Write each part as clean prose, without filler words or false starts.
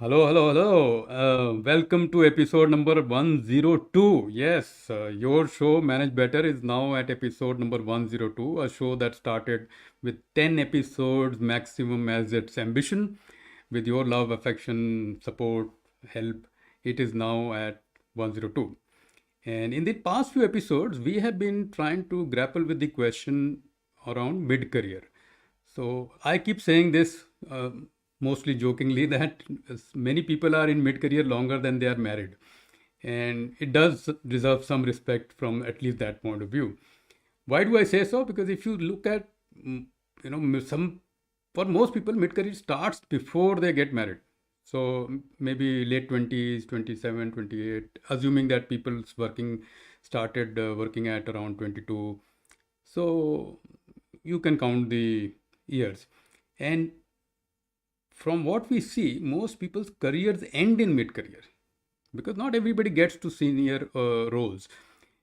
Hello, hello, hello. Welcome to episode number 102. Yes, your show Manage Better is now at episode number 102, a show that started with 10 episodes maximum as its ambition. With your love, affection, support, help, it is now at 102. And in the past few episodes, we have been trying to grapple with the question around mid career. So I keep saying this mostly jokingly that many people are in mid career longer than they are married. And it does deserve some respect from at least that point of view. Why do I say so? Because if you look at, some for most people, mid career starts before they get married. So maybe late 20s, 27, 28, assuming that people's working started working at around 22. So you can count the years. And from what we see, most people's careers end in mid career because not everybody gets to senior roles.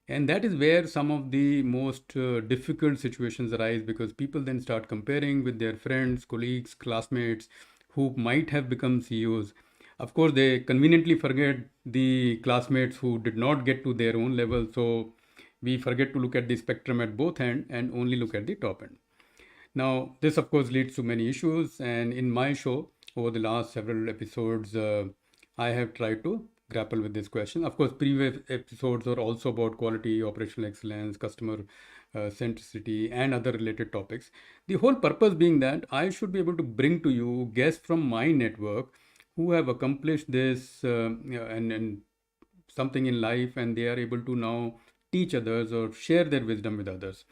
And that is where some of the most difficult situations arise because people then start comparing with their friends, colleagues, classmates who might have become CEOs. Of course, they conveniently forget the classmates who did not get to their own level. So we forget to look at the spectrum at both ends and only look at the top end. Now, this of course leads to many issues, and in my show, over the last several episodes, I have tried to grapple with this question. Of course, previous episodes are also about quality, operational excellence, customer centricity, and other related topics. The whole purpose being that I should be able to bring to you guests from my network who have accomplished this and something in life, and they are able to now teach others or share their wisdom with others.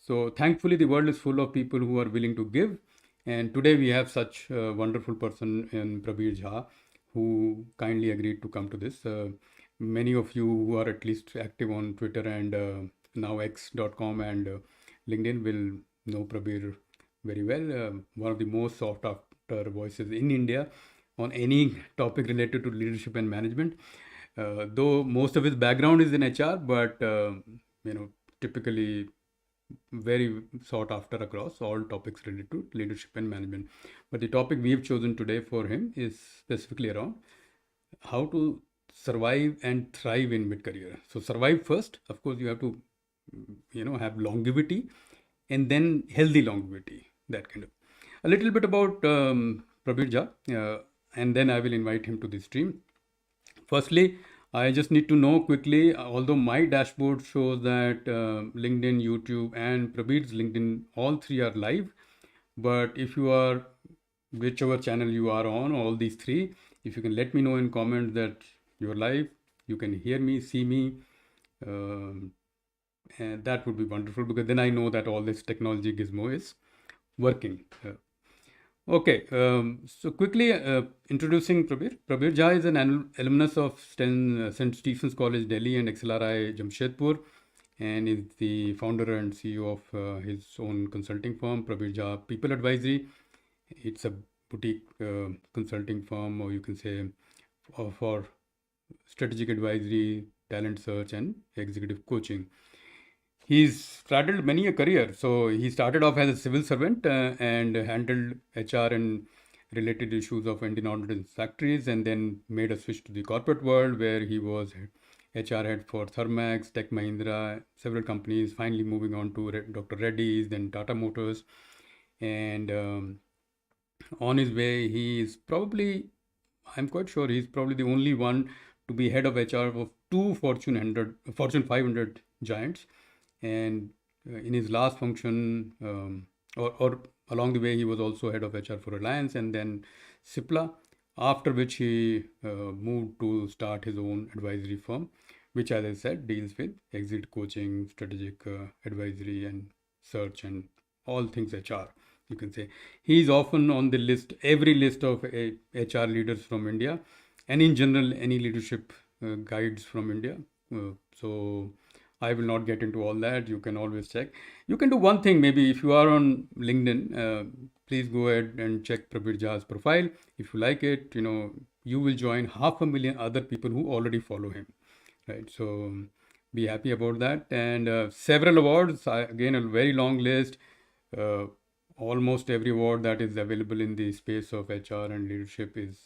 So thankfully, the world is full of people who are willing to give. And today we have such a wonderful person in Prabir Jha who kindly agreed to come to this. Many of you who are at least active on Twitter and now X.com and LinkedIn will know Prabir very well. One of the most sought after voices in India on any topic related to leadership and management. Though most of his background is in HR, but typically very sought after across all topics related to leadership and management. But the topic we've chosen today for him is specifically around how to survive and thrive in mid career. So survive first, of course, you have to have longevity and then healthy longevity, that kind of. A little bit about Prabir Jha, and then I will invite him to the stream. Firstly, I just need to know quickly, although my dashboard shows that LinkedIn, YouTube, and Prabir's LinkedIn, all three are live. But if you are, whichever channel you are on, all these three, if you can let me know in comments that you're live, you can hear me, see me, and that would be wonderful because then I know that all this technology gizmo is working. Okay, so quickly introducing Prabir. Prabir Jha is an alumnus of St. Stephen's College, Delhi and XLRI, Jamshedpur, and is the founder and CEO of his own consulting firm, Prabir Jha People Advisory. It's a boutique consulting firm, or you can say for strategic advisory, talent search, and executive coaching. He's straddled many a career. So he started off as a civil servant and handled HR and related issues of Indian ordnance factories, and then made a switch to the corporate world where he was HR head for Thermax, Tech Mahindra, several companies, finally moving on to Dr. Reddy's, then Tata Motors. And on his way, he is probably, I'm quite sure he's probably the only one to be head of HR of two Fortune 500 giants. And in his last function, or along the way, he was also head of HR for Reliance and then Cipla, after which he moved to start his own advisory firm, which, as I said, deals with exit coaching, strategic advisory, and search, and all things HR. You can say he's often on the list, every list of HR leaders from India, and in general, any leadership guides from India. So I will not get into all that. You can always check. You can do one thing, maybe if you are on LinkedIn, please go ahead and check Prabir Jha's profile. If you like it, you will join 500,000 other people who already follow him, right? So be happy about that. And several awards, again, a very long list. Uh, almost every award that is available in the space of HR and leadership is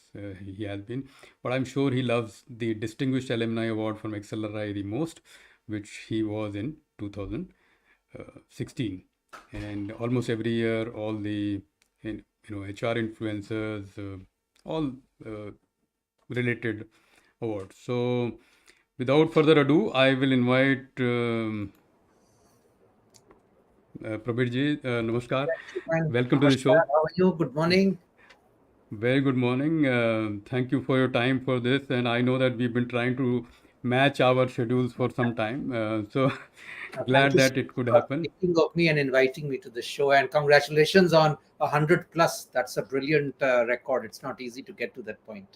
he has been. But I'm sure he loves the Distinguished Alumni Award from XLRI the most, which he was in 2016. And almost every year, all the HR influencers, all uh, related awards. So, without further ado, I will invite Prabir Ji. Namaskar. And Welcome to the Namaskar, show. how are you? Good morning. Very good morning. Thank you for your time for this. And I know that we've been trying to match our schedules for some time. So Thank glad you so that it much could for happen. thinking of me and inviting me to the show. And congratulations on 100 plus. That's a brilliant record. It's not easy to get to that point.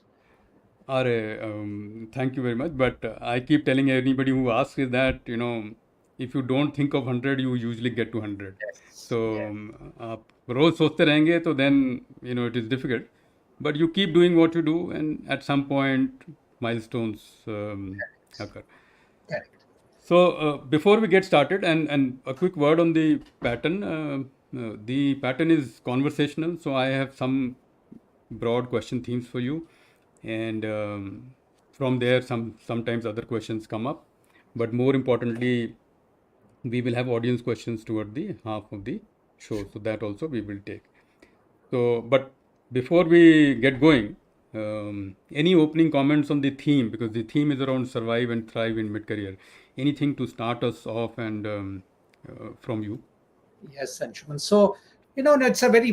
Thank you very much. But I keep telling anybody who asks is that, if you don't think of 100, you usually get to 100. Yes, So yes, आप रोज सोचते रहेंगे तो then, it is difficult. But you keep doing what you do, and at some point, milestones occur. correct. So before we get started, and a quick word on the pattern. The pattern is conversational, so I have some broad question themes for you, and from there, sometimes other questions come up. But more importantly, we will have audience questions toward the half of the show, so that also we will take. So, but before we get going, any opening comments on the theme? Because the theme is around survive and thrive in mid career. Anything to start us off and from you? Yes, Anshuman. So, it's a very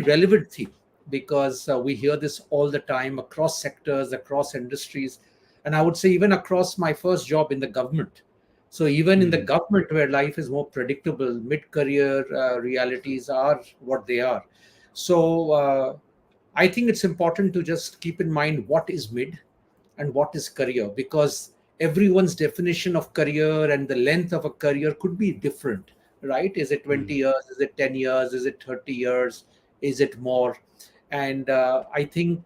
relevant theme because we hear this all the time across sectors, across industries, and I would say even across my first job in the government. So, even in the Hmm. government where life is more predictable, mid-career realities are what they are. So, I think it's important to just keep in mind what is mid and what is career because everyone's definition of career and the length of a career could be different, right? Is it 20 Hmm. years, is it 10 years, is it 30 years, is it more? And I think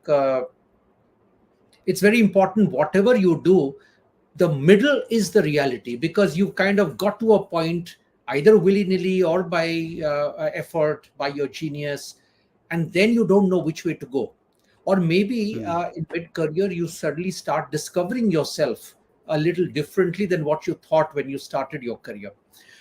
it's very important whatever you do, the middle is the reality because you've kind of got to a point either willy-nilly or by effort, by your genius, and then you don't know which way to go. Or maybe Hmm. in mid-career you suddenly start discovering yourself a little differently than what you thought when you started your career.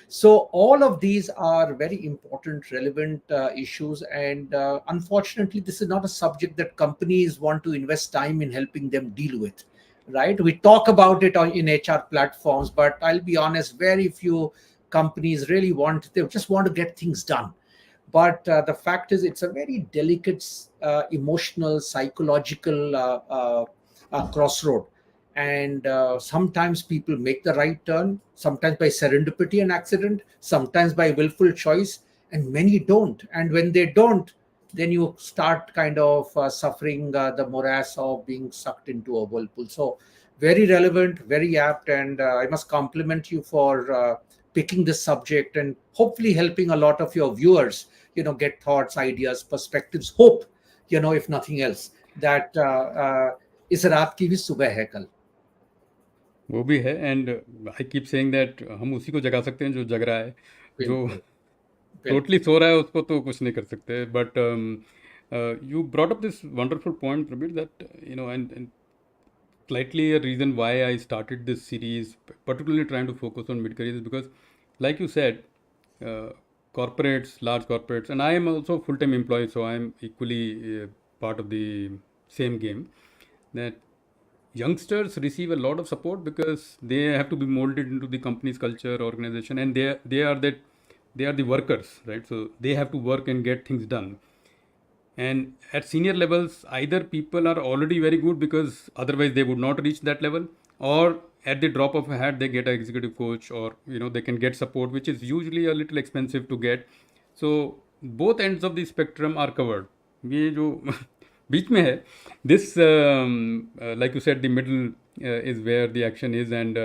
So all of these are very important, relevant issues, and unfortunately, this is not a subject that companies want to invest time in helping them deal with. Right? We talk about it in HR platforms, but I'll be honest, very few companies really want. They just want to get things done. But the fact is, it's a very delicate, emotional, psychological crossroad. And sometimes people make the right turn, sometimes by serendipity and accident, sometimes by willful choice, and many don't. And when they don't, then you start kind of suffering the morass of being sucked into a whirlpool. So, very relevant, very apt, and I must compliment you for picking this subject and hopefully helping a lot of your viewers, get thoughts, ideas, perspectives, hope, if nothing else, that इस रात की भी सुबह है कल. वो भी है and I keep saying that हम उसी को जगा सकते हैं जो जग रहा है जो बिल्कुल, टोटली बिल्कुल. सो रहा है उसको तो कुछ नहीं कर सकते but you brought up this wonderful point, Prabir, that and slightly a reason why I started this series, particularly trying to focus on mid careers, is because, like you said, uh, corporates, large corporates, and I am also full time employee, so I am equally part of the same game. That youngsters receive a lot of support because they have to be molded into the company's culture, organization, and they are the workers, right? So they have to work and get things done. And at senior levels, either people are already very good because otherwise they would not reach that level, or at the drop of a hat they get an executive coach, or they can get support, which is usually a little expensive to get. So both ends of the spectrum are covered. ये जो बीच में है, this like you said, the middle is where the action is, and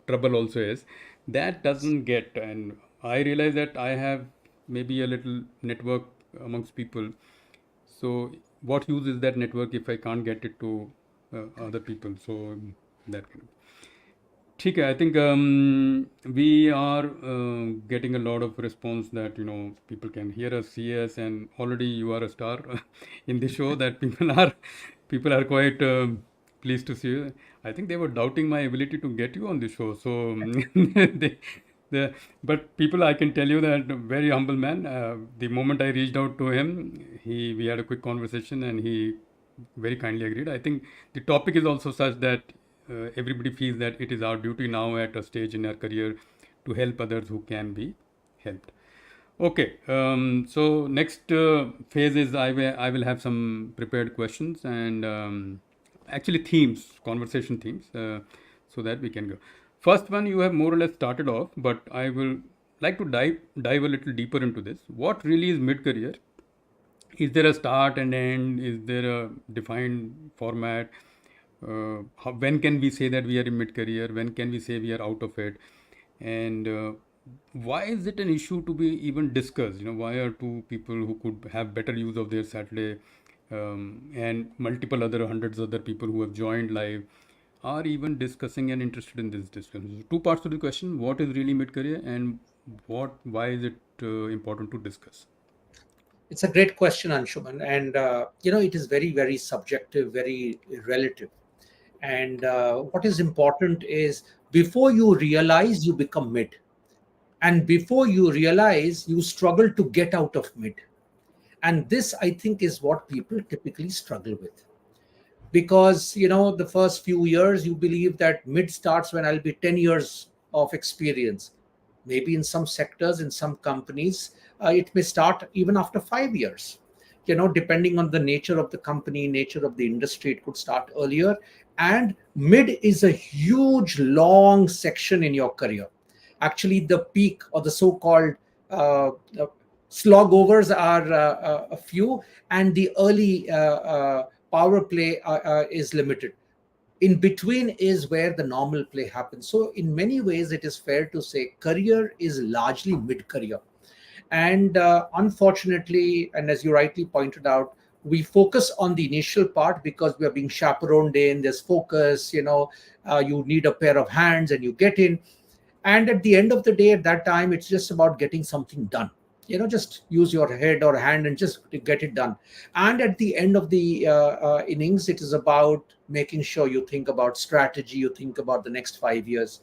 trouble also is. That doesn't get, and I realize that I have maybe a little network amongst people, so what use is that network if I can't get it to other people? So that kind of. ठीक है, I think we are getting a lot of response that people can hear us, see us, and already you are a star in the show. That people are quite pleased to see you. I think they were doubting my ability to get you on the show. So they, but people, I can tell you that very humble man. The moment I reached out to him, we had a quick conversation, and he very kindly agreed. I think the topic is also such that everybody feels that it is our duty now at a stage in our career to help others who can be helped. Okay, so next phase is I will have some prepared questions and actually themes, conversation themes, so that we can go. First one you have more or less started off, but I will like to dive a little deeper into this. What really is mid career? Is there a start and end? Is there a defined format? When can we say that we are in mid career? When can we say we are out of it? And why is it an issue to be even discussed? Why are two people who could have better use of their Saturday, and multiple other hundreds other people who have joined live are even discussing and interested in this discussion? So two parts to the question: what is really mid career, and why is it important to discuss? It's a great question, Anshuman, and it is very, very subjective, very relative. And what is important is before you realize you become mid, and before you realize you struggle to get out of mid. And this, I think, is what people typically struggle with, because the first few years you believe that mid starts when I'll be 10 years of experience. Maybe in some sectors, in some companies, it may start even after 5 years. Depending on the nature of the company, nature of the industry, it could start earlier. And mid is a huge long section in your career. Actually, the peak, or the so-called uh, uh, slog overs, are a few, and the early power play is limited. In between is where the normal play happens. So in many ways it is fair to say career is largely mid career. And unfortunately, and as you rightly pointed out, we focus on the initial part because we are being chaperoned in. There's focus, you need a pair of hands and you get in. And at the end of the day, at that time, it's just about getting something done. Just use your head or hand and just get it done. And at the end of the innings, it is about making sure you think about strategy, you think about the next 5 years.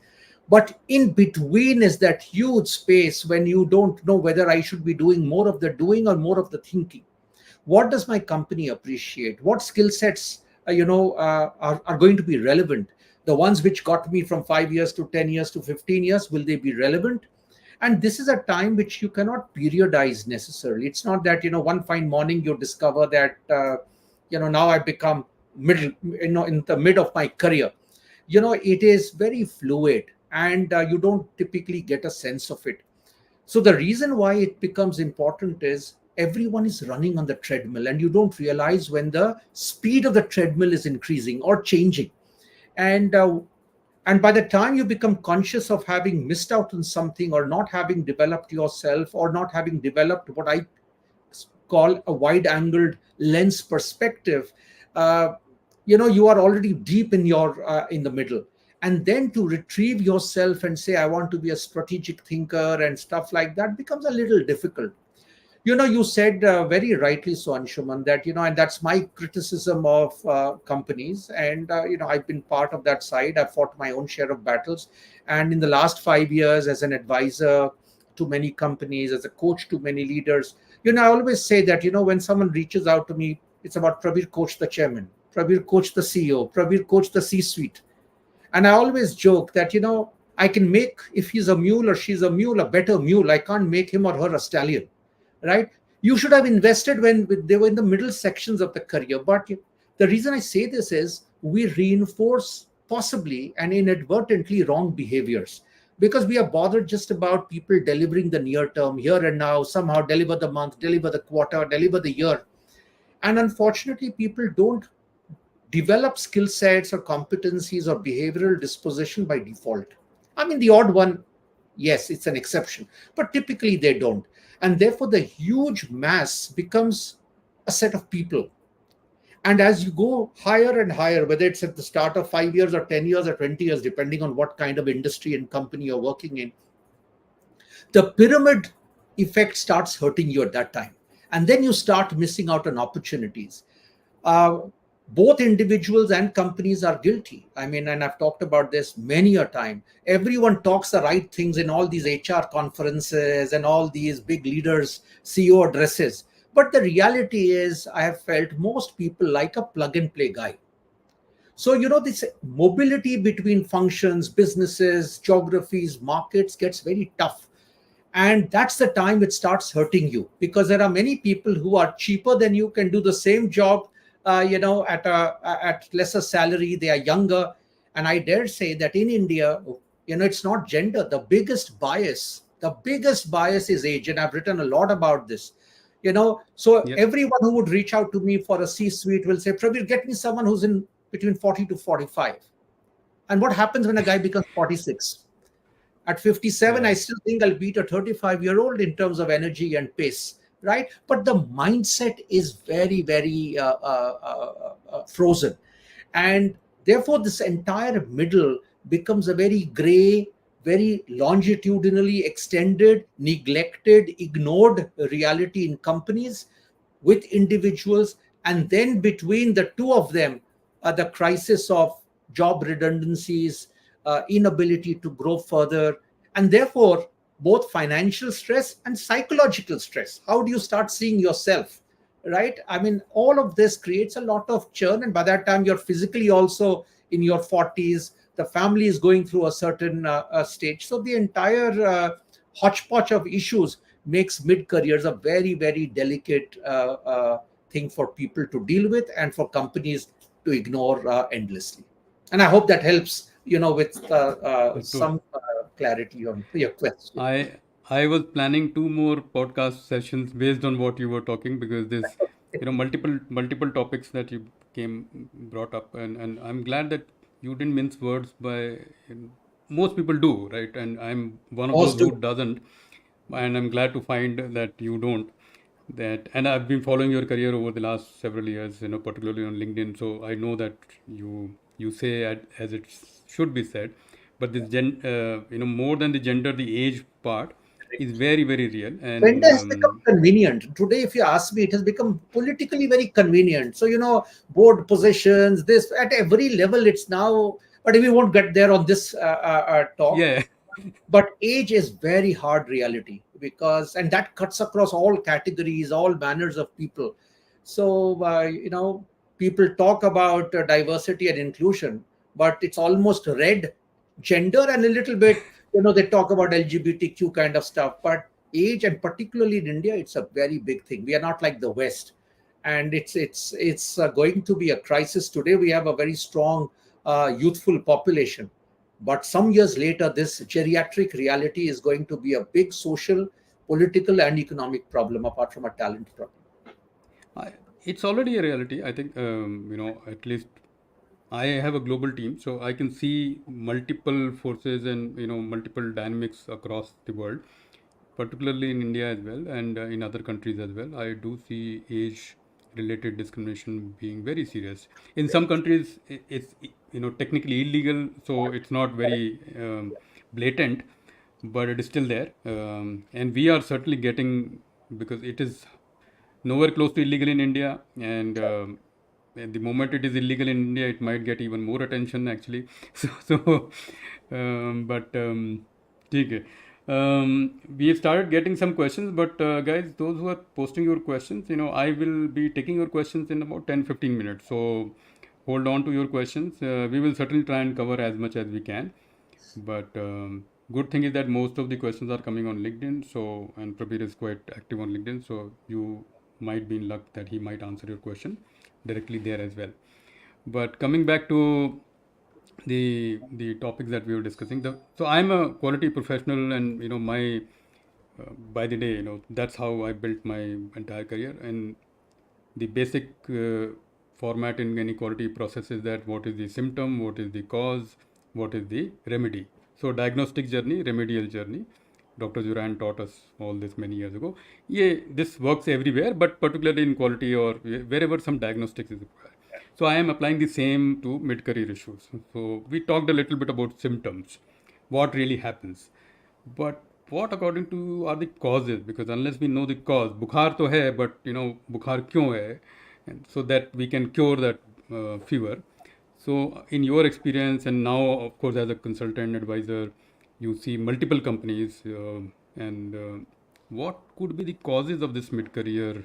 But in between is that huge space when you don't know whether I should be doing more of the doing or more of the thinking. What does my company appreciate? What skill sets are going to be relevant? The ones which got me from 5 years to 10 years to 15 years, will they be relevant? And this is a time which you cannot periodize necessarily. It's not that one fine morning you discover that now I become middle, in the mid of my career. It is very fluid, and you don't typically get a sense of it. So the reason why it becomes important is everyone is running on the treadmill, and you don't realize when the speed of the treadmill is increasing or changing. And uh, and by the time you become conscious of having missed out on something, or not having developed yourself, or not having developed what I call a wide angled lens perspective, uh, you are already deep in the middle. And then to retrieve yourself and say I want to be a strategic thinker and stuff like that becomes a little difficult. You said very rightly so, Anshuman, that and that's my criticism of companies. And I've been part of that side. I've fought my own share of battles. And in the last 5 years, as an advisor to many companies, as a coach to many leaders, I always say that when someone reaches out to me, it's about Prabir coach the chairman, Prabir coach the CEO, Prabir coach the C-suite. And I always joke that I can make, if he's a mule or she's a mule, a better mule. I can't make him or her a stallion, right? You should have invested when they were in the middle sections of the career. But the reason I say this is we reinforce possibly and inadvertently wrong behaviors, because we are bothered just about people delivering the near term, here and now, somehow deliver the month, deliver the quarter, deliver the year. And unfortunately, people don't develop skill sets or competencies or behavioral disposition by default. I mean, the odd one, yes, it's an exception, but typically they don't. And therefore, the huge mass becomes a set of people. And as you go higher and higher, whether it's at the start of 5 years or 10 years or 20 years, depending on what kind of industry and company you're working in, the pyramid effect starts hurting you at that time. And then you start missing out on opportunities. uh, Both individuals and companies are guilty. I mean, and I've talked about this many a time. Everyone talks the right things in all these HR conferences and all these big leaders, CEO addresses. But the reality is, I have felt most people like a plug and play guy. So, this mobility between functions, businesses, geographies, markets gets very tough. And that's the time it starts hurting you, because there are many people who are cheaper than you, can do the same job, at lesser salary. They are younger. And I dare say that in India, it's not gender. The biggest bias is age. And I've written a lot about this. So Yep. everyone who would reach out to me for a C-suite will say, Prabir, get me someone who's in between 40 to 45. And what happens when a guy becomes 46? At 57, I Yeah. still think I'll beat a 35-year-old in terms of energy and pace, right? But the mindset is very, very frozen. And therefore, this entire middle becomes a very gray, very longitudinally extended, neglected, ignored reality in companies with individuals. And then between the two of them, the crisis of job redundancies, inability to grow further, and therefore both financial stress and psychological stress. How do you start seeing yourself? Right? I mean, all of this creates a lot of churn. And by that time, you're physically also in your 40s. The family is going through a certain stage. So the entire hodgepodge of issues makes mid careers a very, very delicate thing for people to deal with and for companies to ignore endlessly. And I hope that helps, with To, some clarity on your question. I I was planning two more podcast sessions based on what you were talking, because there's multiple topics that you came brought up, and I'm glad that you didn't mince words by most people do, right? And I'm one of those Most who do. doesn't, and I'm glad to find that you don't. That, and I've been following your career over the last several years, particularly on LinkedIn, so I know that you say as it should be said. But this more than the gender, the age part is very, very real. And Gender has become convenient. Today, if you ask me, it has become politically very convenient. So, board positions, this at every level, it's now, but we won't get there on this talk. yeah. But age is very hard reality, because and that cuts across all categories, all manners of people. So people talk about diversity and inclusion, but it's almost red gender, and a little bit, they talk about LGBTQ kind of stuff. But age, and particularly in India, it's a very big thing. We are not like the West. And it's going to be a crisis. Today we have a very strong youthful population, but some years later, this geriatric reality is going to be a big social, political, and economic problem, apart from a talent problem. I, it's already a reality. I think, at least I have a global team, so I can see multiple forces and multiple dynamics across the world, particularly in India as well, and in other countries as well. I do see age-related discrimination being very serious. In some countries, it's technically illegal, so it's not very blatant, but it is still there, and we are certainly getting, because it is nowhere close to illegal in India, and the moment it is illegal in India, it might get even more attention actually. But ठीक है. We have started getting some questions, but guys, those who are posting your questions, I will be taking your questions in about 10-15 minutes. So hold on to your questions. We will certainly try and cover as much as we can. But good thing is that most of the questions are coming on LinkedIn. So, and Prabir is quite active on LinkedIn. So you might be in luck that he might answer your question directly there as well. But coming back to the topics that we were discussing, so I'm a quality professional, and my by the day, that's how I built my entire career. And the basic format in any quality process is that what is the symptom, what is the cause, what is the remedy. So diagnostic journey, remedial journey. Dr. Juran taught us all this many years ago. Yeah, this works everywhere, but particularly in quality or wherever some diagnostics is required. So I am applying the same to mid-career issues. So we talked a little bit about symptoms, what really happens. But what according to are the causes? Because unless we know the cause, bukhar to hai, but bukhar kyun hai, and so that we can cure that fever. So, in your experience, and now, of course, as a consultant advisor, you see multiple companies, and what could be the causes of this mid-career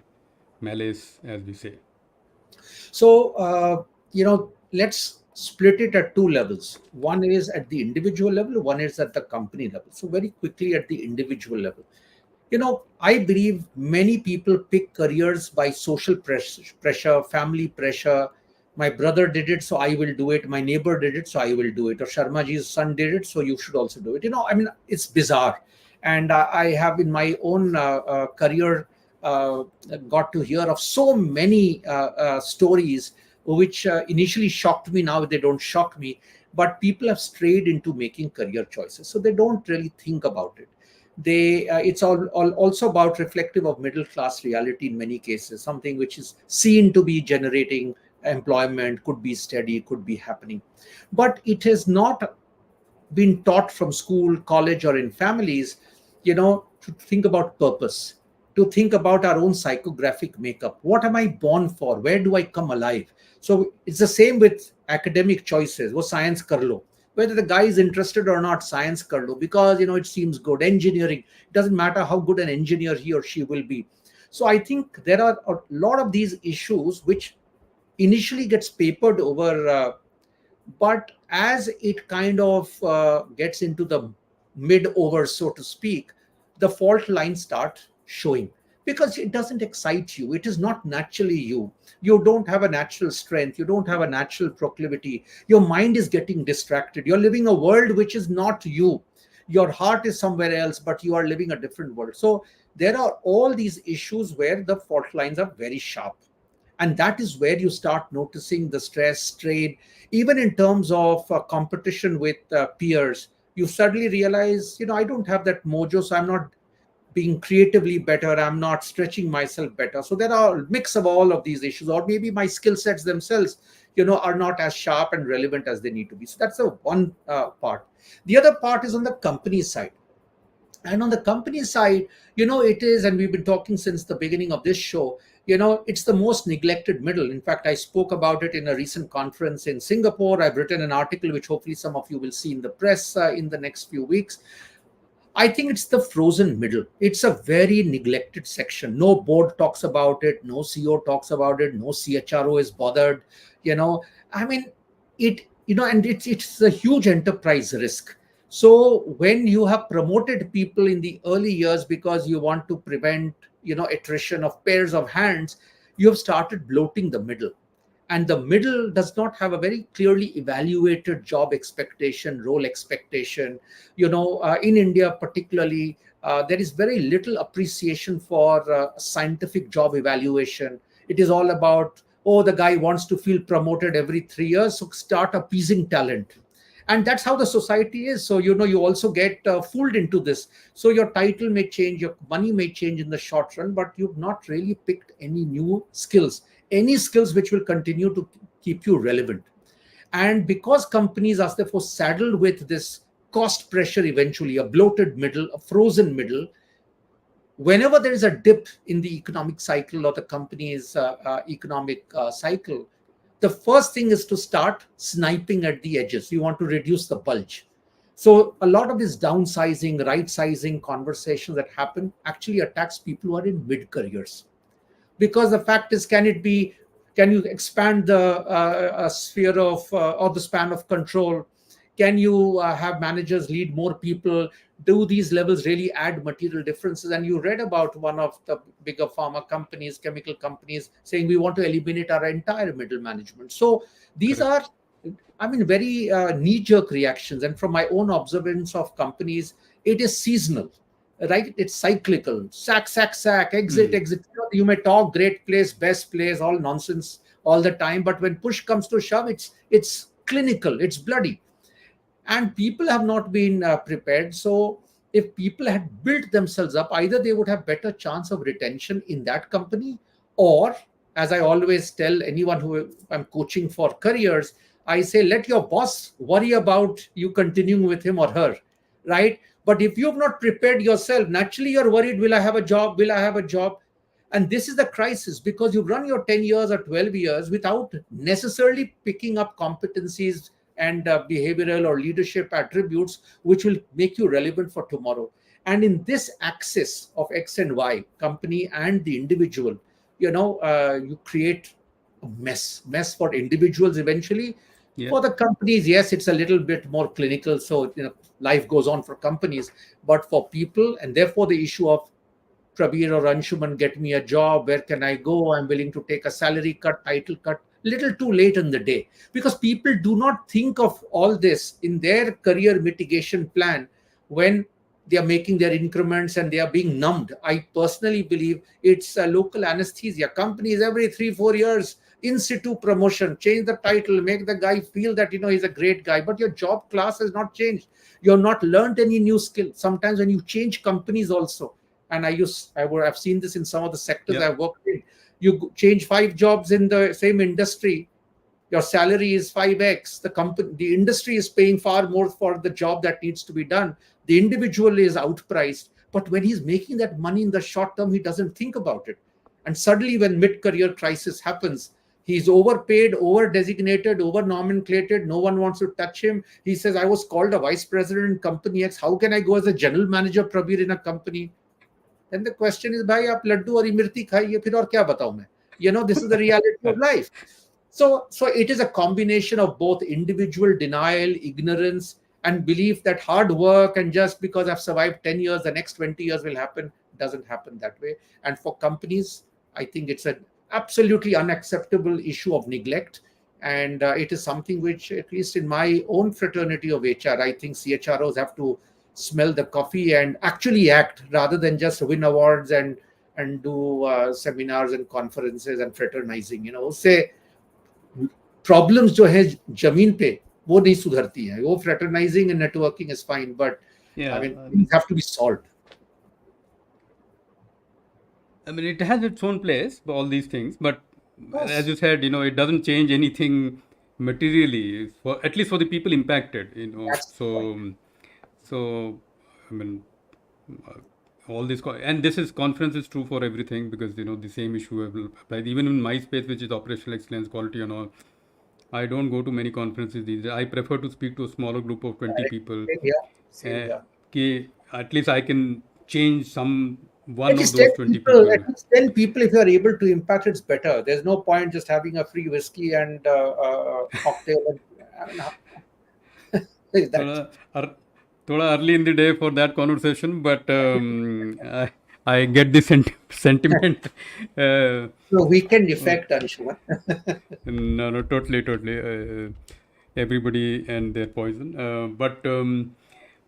malaise, as we say? So, let's split it at two levels. One is at the individual level, one is at the company level. So, very quickly at the individual level. I believe many people pick careers by social pressure, family pressure. My brother did it, so I will do it. My neighbor did it, so I will do it. Or Sharmaji's son did it, so you should also do it. I mean, it's bizarre. And I have in my own career uh, got to hear of so many stories which initially shocked me. Now they don't shock me. But people have strayed into making career choices. So they don't really think about it. It's all also about reflective of middle class reality in many cases, something which is seen to be generating employment, could be steady, could be happening, but it has not been taught from school, college, or in families, to think about purpose, to think about our own psychographic makeup. What am I born for? Where do I come alive? So it's the same with academic choices. Wo science kar lo. Whether the guy is interested or not, science kar lo, because it seems good. Engineering, it doesn't matter how good an engineer he or she will be. So I think there are a lot of these issues which initially gets papered over, but as it kind of gets into the mid over, so to speak, the fault lines start showing, because it doesn't excite you. It is not naturally you. You don't have a natural strength. You don't have a natural proclivity. Your mind is getting distracted. You're living a world which is not you. Your heart is somewhere else, but you are living a different world. So there are all these issues where the fault lines are very sharp, and that is where you start noticing the stress, strain, even in terms of competition with peers. You suddenly realize, I don't have that mojo, so I'm not being creatively better, I'm not stretching myself better. So there are a mix of all of these issues, or maybe my skill sets themselves are not as sharp and relevant as they need to be. So that's the one part. The other part is on the company side. And on the company side, it is, and we've been talking since the beginning of this show, it's the most neglected middle. In fact, I spoke about it in a recent conference in Singapore. I've written an article which hopefully some of you will see in the press in the next few weeks. I think it's the frozen middle. It's a very neglected section. No board talks about it. No CEO talks about it. No CHRO is bothered. You know, I mean, and it's a huge enterprise risk. So when you have promoted people in the early years because you want to prevent, attrition of pairs of hands, you have started bloating the middle, and the middle does not have a very clearly evaluated job expectation, role expectation. In India particularly, there is very little appreciation for scientific job evaluation. It is all about, oh, the guy wants to feel promoted every 3 years, so start appeasing talent. And that's how the society is. So you also get fooled into this. So your title may change, your money may change in the short run, but you've not really picked any new skills, any skills which will continue to keep you relevant. And because companies are therefore saddled with this cost pressure, eventually a bloated middle, a frozen middle, whenever there is a dip in the economic cycle or the company's economic cycle, the first thing is to start sniping at the edges. You want to reduce the bulge. So a lot of this downsizing, right sizing conversations that happen actually attacks people who are in mid careers, because the fact is, can you expand the sphere of or the span of control? Can you have managers lead more people? Do these levels really add material differences? And you read about one of the bigger pharma companies, chemical companies, saying we want to eliminate our entire middle management. So these Correct. are, I mean, very knee-jerk reactions. And from my own observance of companies, it is seasonal, right? It's cyclical. Sack, sack, sack, exit, Hmm. exit. You may talk great place, best place, all nonsense all the time, but when push comes to shove, it's clinical, it's bloody, and people have not been prepared. So if people had built themselves up, either they would have better chance of retention in that company, or, as I always tell anyone who I'm coaching for careers, I say, let your boss worry about you continuing with him or her, right? But if you've not prepared yourself, naturally you're worried, will I have a job? Will I have a job? And this is the crisis, because you run your 10 years or 12 years without necessarily picking up competencies and behavioral or leadership attributes which will make you relevant for tomorrow. And in this axis of X and Y, company and the individual, you create a mess for individuals eventually. Yeah. For the companies, yes, it's a little bit more clinical, so life goes on for companies. But for people, and therefore the issue of Prabir or Anshuman, get me a job. Where can I go? I'm willing to take a salary cut, title cut. Little too late in the day, because people do not think of all this in their career mitigation plan when they are making their increments and they are being numbed. I personally believe it's a local anesthesia. Companies every 3-4 years, in situ promotion, change the title, make the guy feel that he's a great guy, but your job class has not changed. You've not learned any new skill. Sometimes when you change companies also, and I've seen this in some of the sectors Yeah. I've worked in. You change 5 jobs in the same industry, your salary is 5x. The industry is paying far more for the job that needs to be done. The individual is outpriced, but when he's making that money in the short term, he doesn't think about it. And suddenly, when mid-career crisis happens, he's overpaid, over designated, over nomenclated. No one wants to touch him. He says, I was called a vice president in company X. How can I go as a general manager, Prabir, in a company? Then the question is, भाई आप लड्डू और इमरती खाइए, फिर और क्या बताऊं मैं? This is the reality of life. So it is a combination of both individual denial, ignorance, and belief that hard work and just because I've survived 10 years, the next 20 years will happen. Doesn't happen that way. And for companies, I think it's an absolutely unacceptable issue of neglect. And it is something which, at least in my own fraternity of HR, I think CHROs have to smell the coffee and actually act, rather than just win awards and do seminars and conferences and fraternizing. उससे problems जो है जमीन पे वो नहीं सुधरती हैं. वो fraternizing and networking is fine, but I Yeah. mean, things have to be solved. I mean, it has its own place, all these things, but as Yes, you said, it doesn't change anything materially for at least for the people impacted. that's the point. So, I mean, uh, all this and this is conference is true for everything, because the same issue will apply even in my space, which is operational excellence, quality, and all. I don't go to many conferences these days. I prefer to speak to a smaller group of 20 people. Same here. Same Uh, here. at least I can change some one At of least 10 those 20 people, people. at least 10 people, if you are able to impact, it's better. There's no point just having a free whiskey and cocktail. I mean, थोड़ा that. ar- थोड़ा early in the day for that conversation, but I get the sentiment. uh, So weekend uh, effect, Anshuman. no, totally. Everybody and their poison. But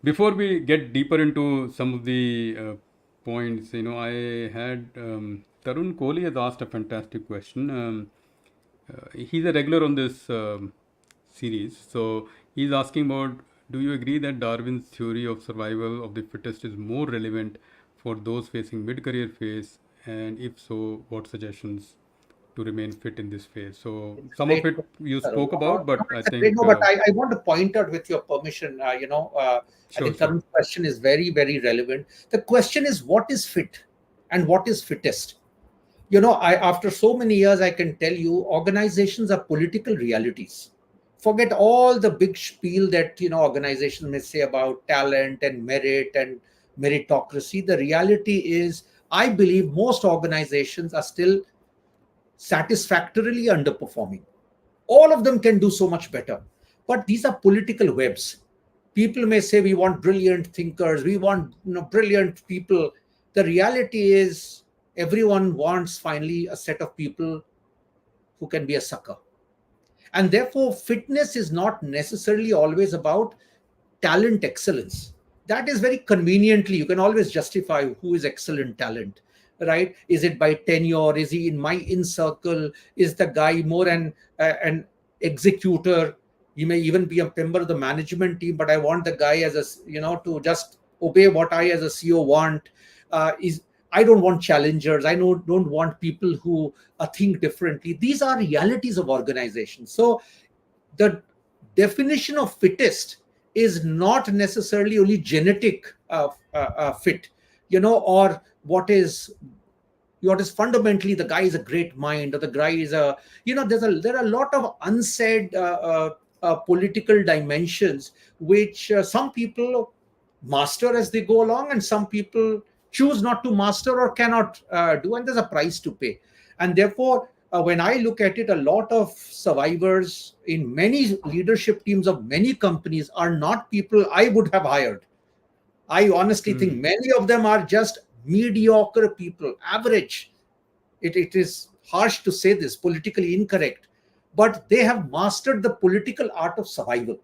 before we get deeper into some of the points, I had Tarun Kohli has asked a fantastic question. He's a regular on this series. So he's asking about, do you agree that Darwin's theory of survival of the fittest is more relevant for those facing mid-career phase? And if so, what suggestions to remain fit in this phase? So It's a some of great it question, you Tarun. spoke about, No, but I it's a great, think no, but I want to point out, with your permission, I sure, think sure. Tarun's question is very, very relevant. The question is, what is fit and what is fittest? After so many years, I can tell you, organizations are political realities. Forget all the big spiel that organizations may say about talent and merit and meritocracy. The reality is, I believe most organizations are still satisfactorily underperforming. All of them can do so much better, but these are political webs. People may say we want brilliant thinkers, we want brilliant people. The reality is, everyone wants finally a set of people who can be a sucker. And therefore, fitness is not necessarily always about talent excellence. That is very conveniently, you can always justify who is excellent talent, right? Is it by tenure? Is he in my in circle? Is the guy more an executor? He may even be a member of the management team, but I want the guy as to just obey what I as a CEO want. Is I don't want challengers. I don't want people who think differently. These are realities of organizations. So the definition of fittest is not necessarily only genetic fit, or what is fundamentally the guy is a great mind, or the guy is a, there are a lot of unsaid political dimensions which some people master as they go along, and some people choose not to master or cannot do, and there's a price to pay. And therefore, when I look at it, a lot of survivors in many leadership teams of many companies are not people I would have hired. I honestly think Hmm. many of them are just mediocre people, average. It is harsh to say this, politically incorrect, but they have mastered the political art of survival.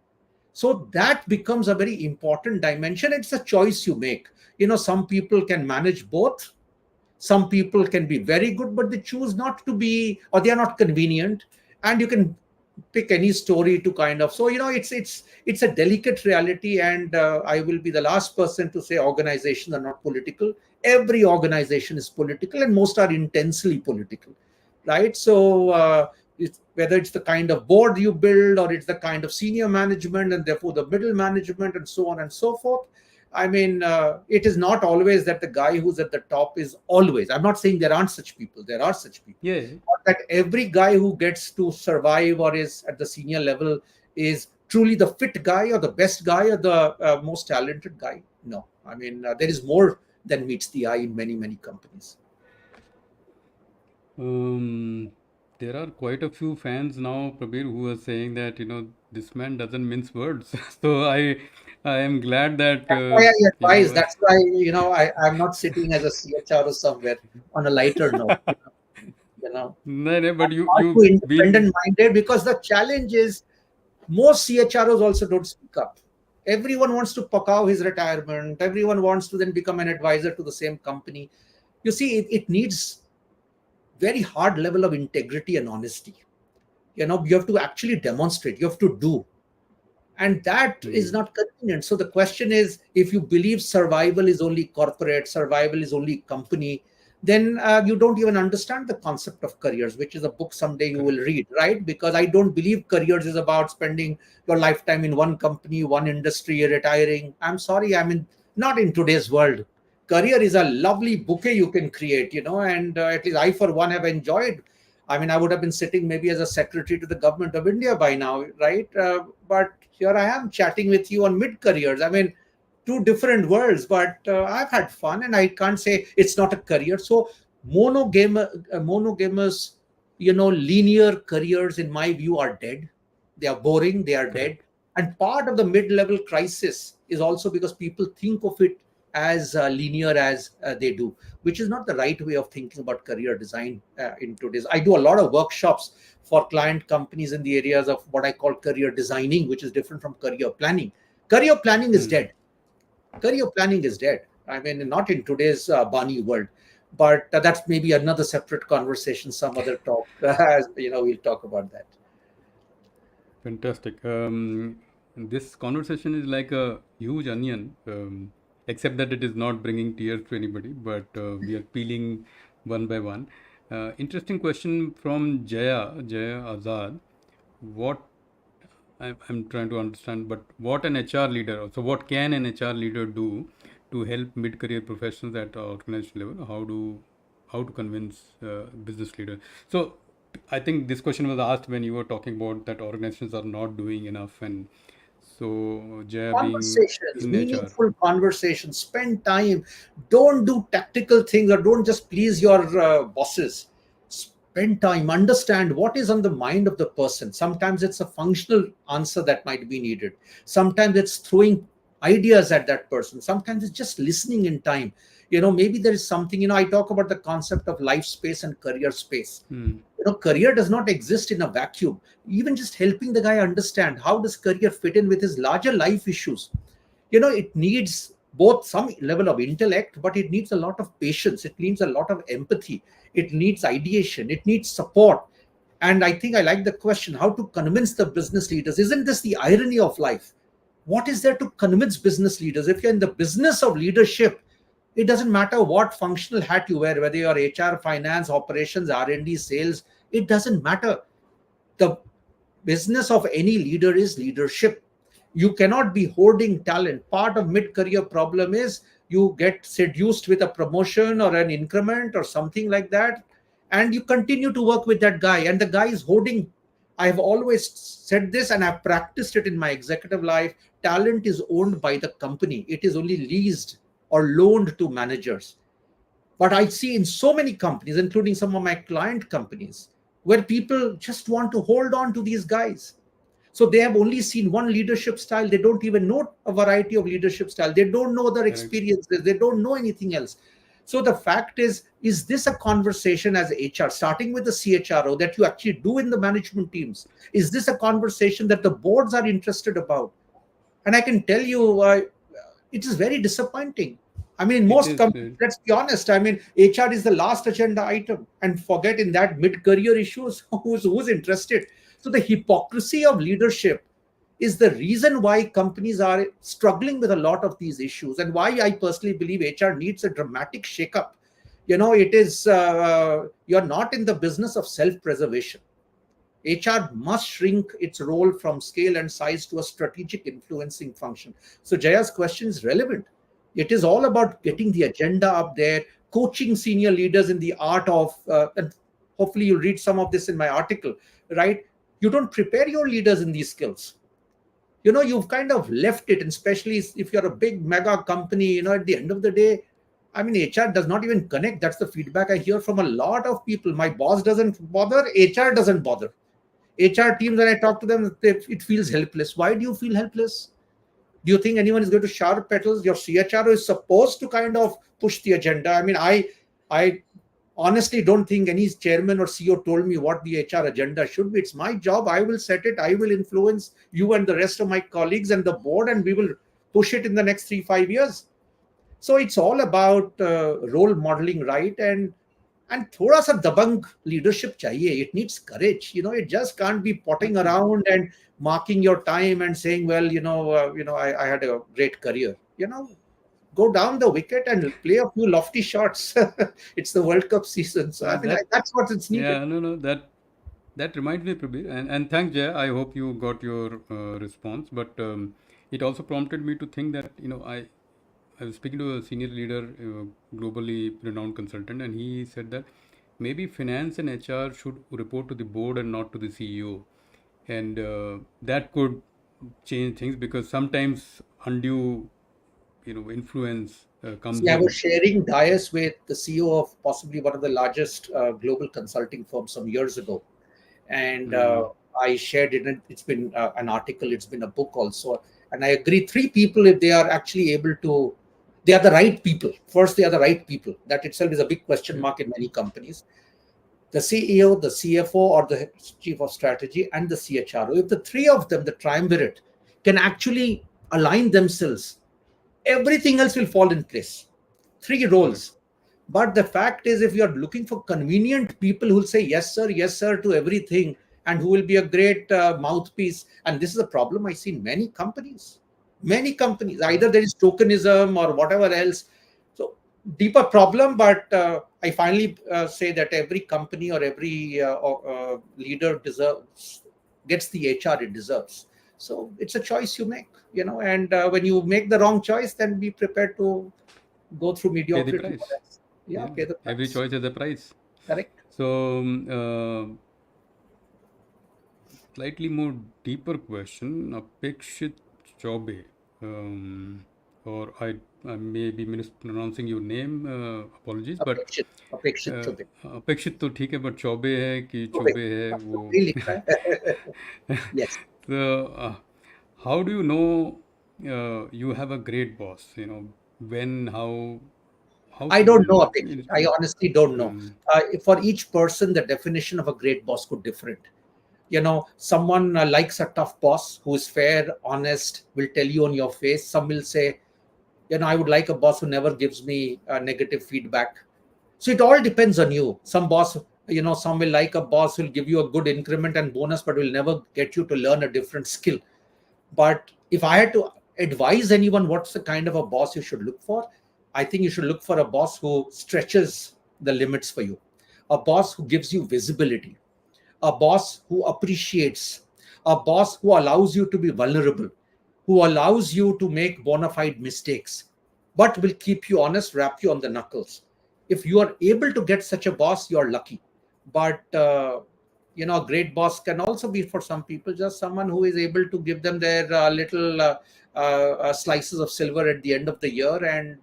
So that becomes a very important dimension. It's a choice you make. Some people can manage both. Some people can be very good, but they choose not to be, or they are not convenient. And you can pick any story to kind of, so it's a delicate reality. And I will be the last person to say organizations are not political. Every organization is political, and most are intensely political, right? So whether it's the kind of board you build, or it's the kind of senior management, and therefore the middle management, and so on and so forth. I mean, it is not always that the guy who's at the top is always. I'm not saying there aren't such people. There are such people. Yeah. But that every guy who gets to survive or is at the senior level is truly the fit guy, or the best guy, or the most talented guy. No, I mean, there is more than meets the eye in many, many companies. Um, there are quite a few fans now, Prabir, who are saying that this man doesn't mince words. So I am glad that That's why I you advise. know. That's why, I'm not sitting as a CHRO somewhere on a lighter note. No, no, but I'm you far too you been. independent minded, because the challenge is most CHROs also don't speak up. Everyone wants to pakao his retirement. Everyone wants to then become an advisor to the same company. You see, it needs very hard level of integrity and honesty. You have to actually demonstrate. You have to do, and that is Hmm. not convenient. So the question is, if you believe survival is only corporate, survival is only company, then you don't even understand the concept of careers, which is a book someday you will Correct. read, right? Because I don't believe careers is about spending your lifetime in one company, one industry, retiring. I'm sorry, I mean, not in today's world. Career is a lovely bouquet you can create, and at least I for one have enjoyed. I mean, I would have been sitting maybe as a secretary to the government of India by now, right? But here I am chatting with you on mid careers. I mean, two different worlds, but I've had fun, and I can't say it's not a career. So monogamous, linear careers, in my view, are dead. They are boring. They are dead. Correct. And part of the mid-level crisis is also because people think of it as linear as they do, which is not the right way of thinking about career design in today's. I do a lot of workshops for client companies in the areas of what I call career designing, which is different from career planning. Career planning is Hmm. dead. Career planning is dead. I mean, not in today's Barney world, but that's maybe another separate conversation, some other talk. We'll talk about that. Fantastic. This conversation is like a huge onion, except that it is not bringing tears to anybody, but we are peeling one by one. Interesting question from Jaya Azad. What I'm trying to understand, but what an HR leader, so what can an HR leader do to help mid-career professionals at organization level? How to convince business leaders? So I think this question was asked when you were talking about that organizations are not doing enough, and so Jaya being Conversations, in HR. meaningful conversations. Spend time. Don't do tactical things, or don't just please your bosses. Spend time. Understand what is on the mind of the person. Sometimes it's a functional answer that might be needed. Sometimes it's throwing ideas at that person. Sometimes it's just listening in time. Maybe there is something. I talk about the concept of life space and career space. Hmm. Career does not exist in a vacuum. Even just helping the guy understand how does career fit in with his larger life issues. It needs both some level of intellect, but it needs a lot of patience. It needs a lot of empathy. It needs ideation. It needs support. And I think I like the question, how to convince the business leaders. Isn't this the irony of life? What is there to convince business leaders? If you're in the business of leadership, it doesn't matter what functional hat you wear, whether you're HR, finance, operations, R&D, sales, it doesn't matter. The business of any leader is leadership. You cannot be hoarding talent. Part of mid-career problem is you get seduced with a promotion or an increment or something like that, and you continue to work with that guy, and the guy is hoarding. I have always said this, and I've practiced it in my executive life. Talent is owned by the company. It is only leased or loaned to managers. But I see in so many companies, including some of my client companies, where people just want to hold on to these guys. So they have only seen one leadership style. They don't even know a variety of leadership style. They don't know their Correct. experiences. They don't know anything else. So the fact is this a conversation as HR, starting with the CHRO, that you actually do in the management teams? Is this a conversation that the boards are interested about? And I can tell you, it is very disappointing. I mean, in It most is. companies, let's be honest. I mean, HR is the last agenda item, and forget in that mid-career issues who's interested. So the hypocrisy of leadership is the reason why companies are struggling with a lot of these issues, and why I personally believe HR needs a dramatic shakeup. It is you're not in the business of self-preservation. HR must shrink its role from scale and size to a strategic influencing function. So Jaya's question is relevant. It is all about getting the agenda up there, coaching senior leaders in the art of, and hopefully you'll read some of this in my article, right? You don't prepare your leaders in these skills. You've kind of left it, and especially if you're a big mega company, at the end of the day, I mean, HR does not even connect. That's the feedback I hear from a lot of people. My boss doesn't bother, HR doesn't bother. HR teams, when I talk to them, it feels helpless. Why do you feel helpless? Do you think anyone is going to sharp petals? Your CHRO is supposed to kind of push the agenda. I mean, I honestly don't think any chairman or CEO told me what the HR agenda should be. It's my job. I will set it. I will influence you and the rest of my colleagues and the board, and we will push it in the next 3-5 years. So it's all about role modeling, right? And thoda sa dabang leadership chahiye. It needs courage. It just can't be potting Absolutely. around and marking your time and saying, well, I had a great career. Go down the wicket and play a few lofty shots. It's the World Cup season. So, I mean, That. that's what it's needed. Yeah. No. No. That reminds me, Prabir, and thanks, Jay. I hope you got your response. But it also prompted me to think that I was speaking to a senior leader, globally renowned consultant, and he said that maybe finance and HR should report to the board and not to the CEO, and that could change things because sometimes undue, influence See, comes I was in. sharing dais with the CEO of possibly one of the largest global consulting firms some years ago. And Mm, I shared it. It's been an article, it's been a book also. And I agree, three people, if they are actually able to, they are the right people. First, they are the right people. That itself is a big question yep, mark in many companies. The CEO, the CFO, or the chief of strategy, and the CHRO. If the three of them, the triumvirate, can actually align themselves, everything else will fall in place. Three correct. roles. But the fact is, if you're looking for convenient people who will say yes, sir to everything, and who will be a great mouthpiece, and this is a problem I see in many companies. Many companies, either there is tokenism or whatever else. So, deeper problem, but I finally say that every company or every leader gets the HR it deserves. So, it's a choice you make, and when you make the wrong choice, then be prepared to go through Pay the mediocrity. price. Yeah, Yeah, pay the every price. choice has a price. Correct. So, slightly more deeper question, Apekshit Chaube, um, or I may be mispronouncing your name, apologies, but अपेक्षित अपेक्षित uh, चुपे अपेक्षित तो ठीक है, but Choubey है कि चुपे चौबे है वो. नहीं लिख रहा है yes. So, how do you know you have a great boss? When, how I should we don't know, know? Apekshit. I honestly don't know. Mm, For each person, the definition of a great boss could different. Someone likes a tough boss who is fair, honest, will tell you on your face. Some will say, I would like a boss who never gives me negative feedback. So it all depends on you. Some will like a boss who will give you a good increment and bonus, but will never get you to learn a different skill. But If I had to advise anyone what's the kind of a boss you should look for, I think you should look for a boss who stretches the limits for you, a boss who gives you visibility, a boss who appreciates, a boss who allows you to be vulnerable, who allows you to make bona fide mistakes, but will keep you honest, wrap you on the knuckles. If you are able to get such a boss, you're lucky. But a great boss can also be for some people just someone who is able to give them their little slices of silver at the end of the year, and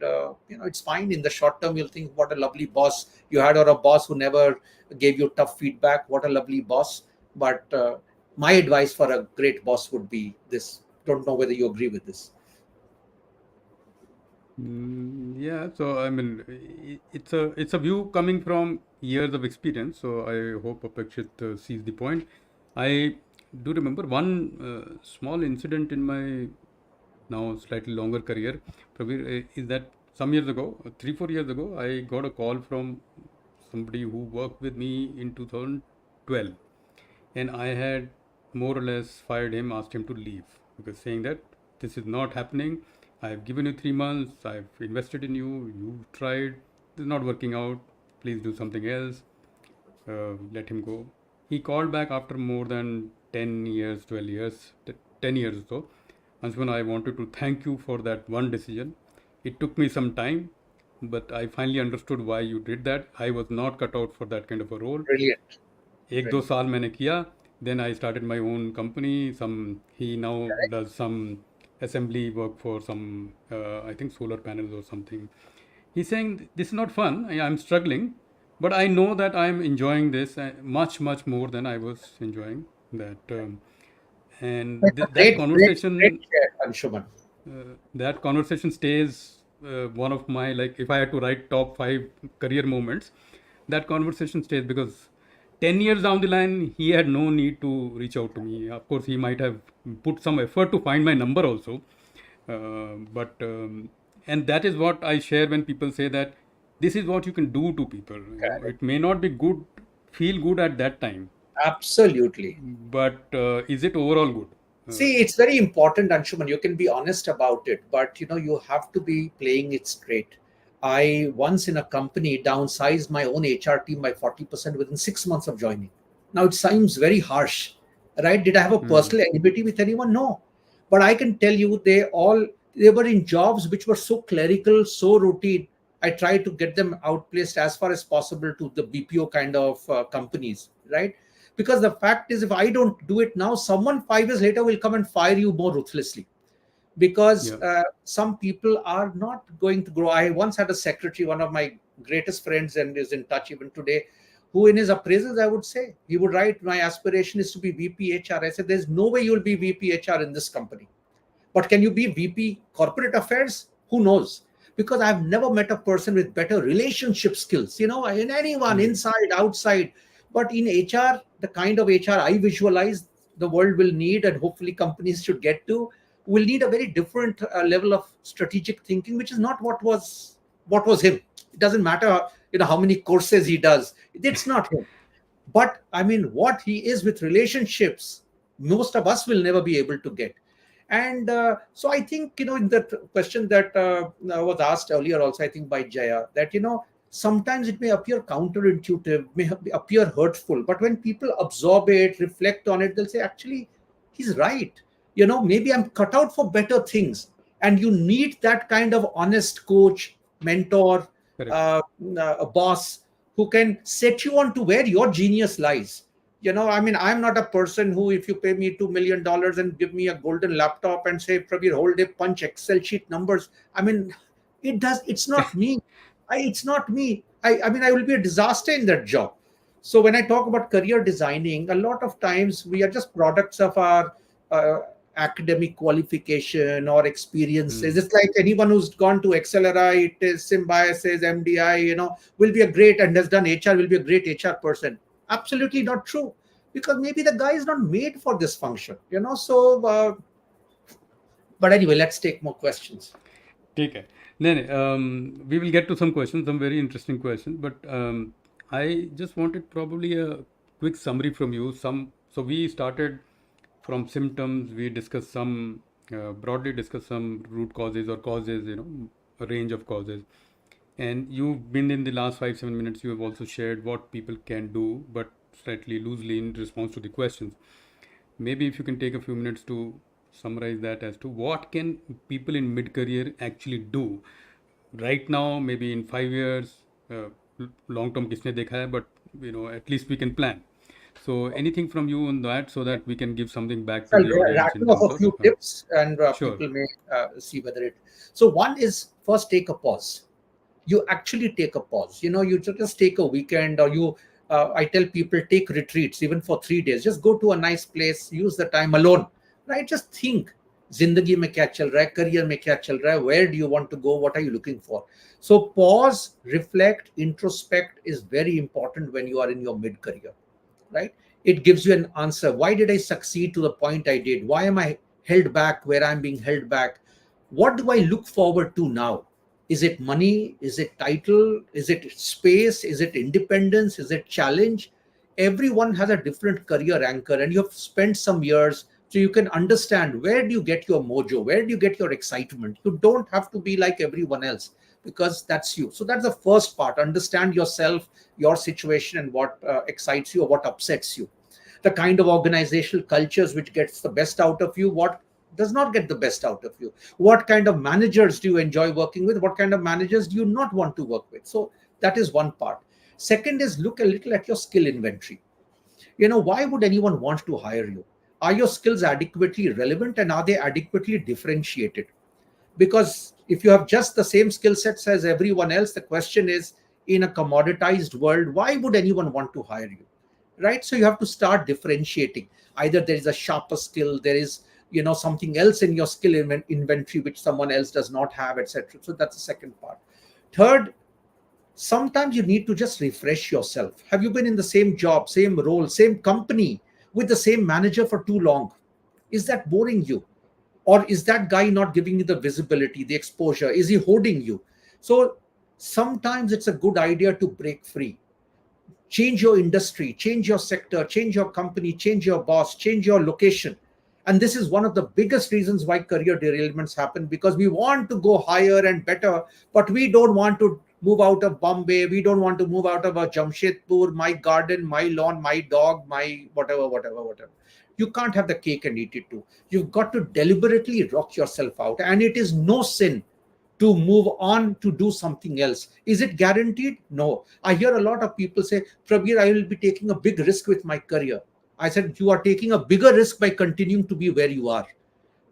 it's fine. In the short term, you'll think, what a lovely boss you had, or a boss who never gave you tough feedback, what a lovely boss. But my advice for a great boss would be this. Don't know whether you agree with this. Yeah, so I mean, it's a view coming from years of experience. So I hope Apekshit sees the point. I do remember one small incident in my now slightly longer career, Prabir, is that some years ago, 3 4 years ago, I got a call from somebody who worked with me in 2012, and I had more or less fired him, asked him to leave, because saying that this is not happening. I've given you 3 months, I've invested in you, you've tried, this is not working out, please do something else, let him go. He called back after more than 10 years, 12 years, 10 years or so. Anshuman, I wanted to thank you for that one decision. It took me some time, but I finally understood why you did that. I was not cut out for that kind of a role. Brilliant. एक दो Brilliant. साल मैंने किया. Then I started my own company. He now does some assembly work for some, I think, solar panels or something. He's saying this is not fun. I'm struggling, but I know that I'm enjoying this much much more than I was enjoying that. And It's a that great, great, great conversation, share, Anshuman. stays one of my, like, if I had to write top 5 career moments, that conversation stays, because 10 years down the line he had no need to reach out to me. Of course he might have put some effort to find my number also, but and that is what I share when people say that this is what you can do to people. It may not be good, feel good at that time, Absolutely. but is it overall good? See, it's very important, Anshuman. You can be honest about it, but you have to be playing it straight. I once in a company downsized my own HR team by 40% within 6 months of joining. Now it sounds very harsh, right? Did I have a Hmm. personal enmity with anyone? No. But I can tell you they were in jobs which were so clerical, so routine. I tried to get them outplaced as far as possible to the BPO kind of companies, right? Because the fact is, if I don't do it now, someone 5 years later will come and fire you more ruthlessly, because Yeah. some people are not going to grow. I once had a secretary, one of my greatest friends, and is in touch even today, who in his appraisals, I would say, he would write, my aspiration is to be VP HR. I said, there's no way you'll be VP HR in this company. But can you be VP corporate affairs? Who knows? Because I've never met a person with better relationship skills, in anyone, Hmm. inside, outside. But in HR, the kind of HR I visualize the world will need, and hopefully companies should get to, will need a very different level of strategic thinking, which is not what was him. It doesn't matter, how many courses he does. It's not him. But I mean, what he is with relationships, most of us will never be able to get. And so I think, in the question that was asked earlier also, I think by Jaya, that sometimes it may appear counterintuitive, may appear hurtful, but when people absorb it, reflect on it, they'll say, actually, he's right. Maybe I'm cut out for better things. And you need that kind of honest coach, mentor, Correct. uh, a boss who can set you on to where your genius lies. I mean, I'm not a person who, if you pay me $2 million and give me a golden laptop and say, Prabir, whole day punch Excel sheet numbers. I mean, it's not me. It's not me. I mean, I will be a disaster in that job. So when I talk about career designing, a lot of times we are just products of our uh, academic qualification or experiences. Hmm. It's like anyone who's gone to Accelerate, Symbiosis, MDI, will be a great and has done HR, will be a great HR person. Absolutely not true, because maybe the guy is not made for this function. So but anyway, let's take more questions. ठीक है. नहीं नहीं, we will get to some questions, some very interesting questions, but I just wanted probably a quick summary from you. So we started from symptoms, we discussed some broadly discuss some root causes or causes, a range of causes. And you've been in the last 5 7 minutes, you have also shared what people can do, but slightly loosely in response to the questions. Maybe if you can take a few minutes to summarize that as to what can people in mid-career actually do right now, maybe in 5 years, uh, long term किसने देखा है, but at least we can plan. So anything from you on that, so that we can give something back to I'll the audience in rattle off terms a of few tips, and sure. people may see whether it. So one is, first, take a pause. You actually take a pause. You just take a weekend, or you. I tell people, take retreats even for 3 days. Just go to a nice place. Use the time alone, right? Just think. जिंदगी में क्या चल रहा है, career में क्या चल रहा है, where do you want to go, what are you looking for? So pause, reflect, introspect is very important when you are in your mid career, right? It gives you an answer. Why did I succeed to the point I did? Why am I held back where I'm being held back? What do I look forward to now? Is it money? Is it title? Is it space? Is it independence? Is it challenge? Everyone has a different career anchor, and you have spent some years, so you can understand where do you get your mojo, where do you get your excitement. You don't have to be like everyone else, because that's you. So that's the first part. Understand yourself, your situation, and what excites you or what upsets you. The kind of organizational cultures which gets the best out of you, what does not get the best out of you. What kind of managers do you enjoy working with? What kind of managers do you not want to work with? So that is one part. Second is, look a little at your skill inventory. Why would anyone want to hire you? Are your skills adequately relevant, and are they adequately differentiated? Because if you have just the same skill sets as everyone else, the question is, in a commoditized world, why would anyone want to hire you? Right? So you have to start differentiating. Either there is a sharper skill, there is something else in your skill inventory which someone else does not have, etc. So that's the second part. Third, sometimes you need to just refresh yourself. Have you been in the same job, same role, same company with the same manager for too long? Is that boring you? Or is that guy not giving you the visibility, the exposure? Is he holding you? So sometimes it's a good idea to break free. Change your industry, change your sector, change your company, change your boss, change your location. And this is one of the biggest reasons why career derailments happen, because we want to go higher and better, but we don't want to move out of Bombay. We don't want to move out of a Jamshedpur, my garden, my lawn, my dog, my whatever, whatever, whatever. You can't have the cake and eat it too. You've got to deliberately rock yourself out. And it is no sin to move on to do something else. Is it guaranteed? No. I hear a lot of people say, Prabir, I will be taking a big risk with my career. I said, you are taking a bigger risk by continuing to be where you are.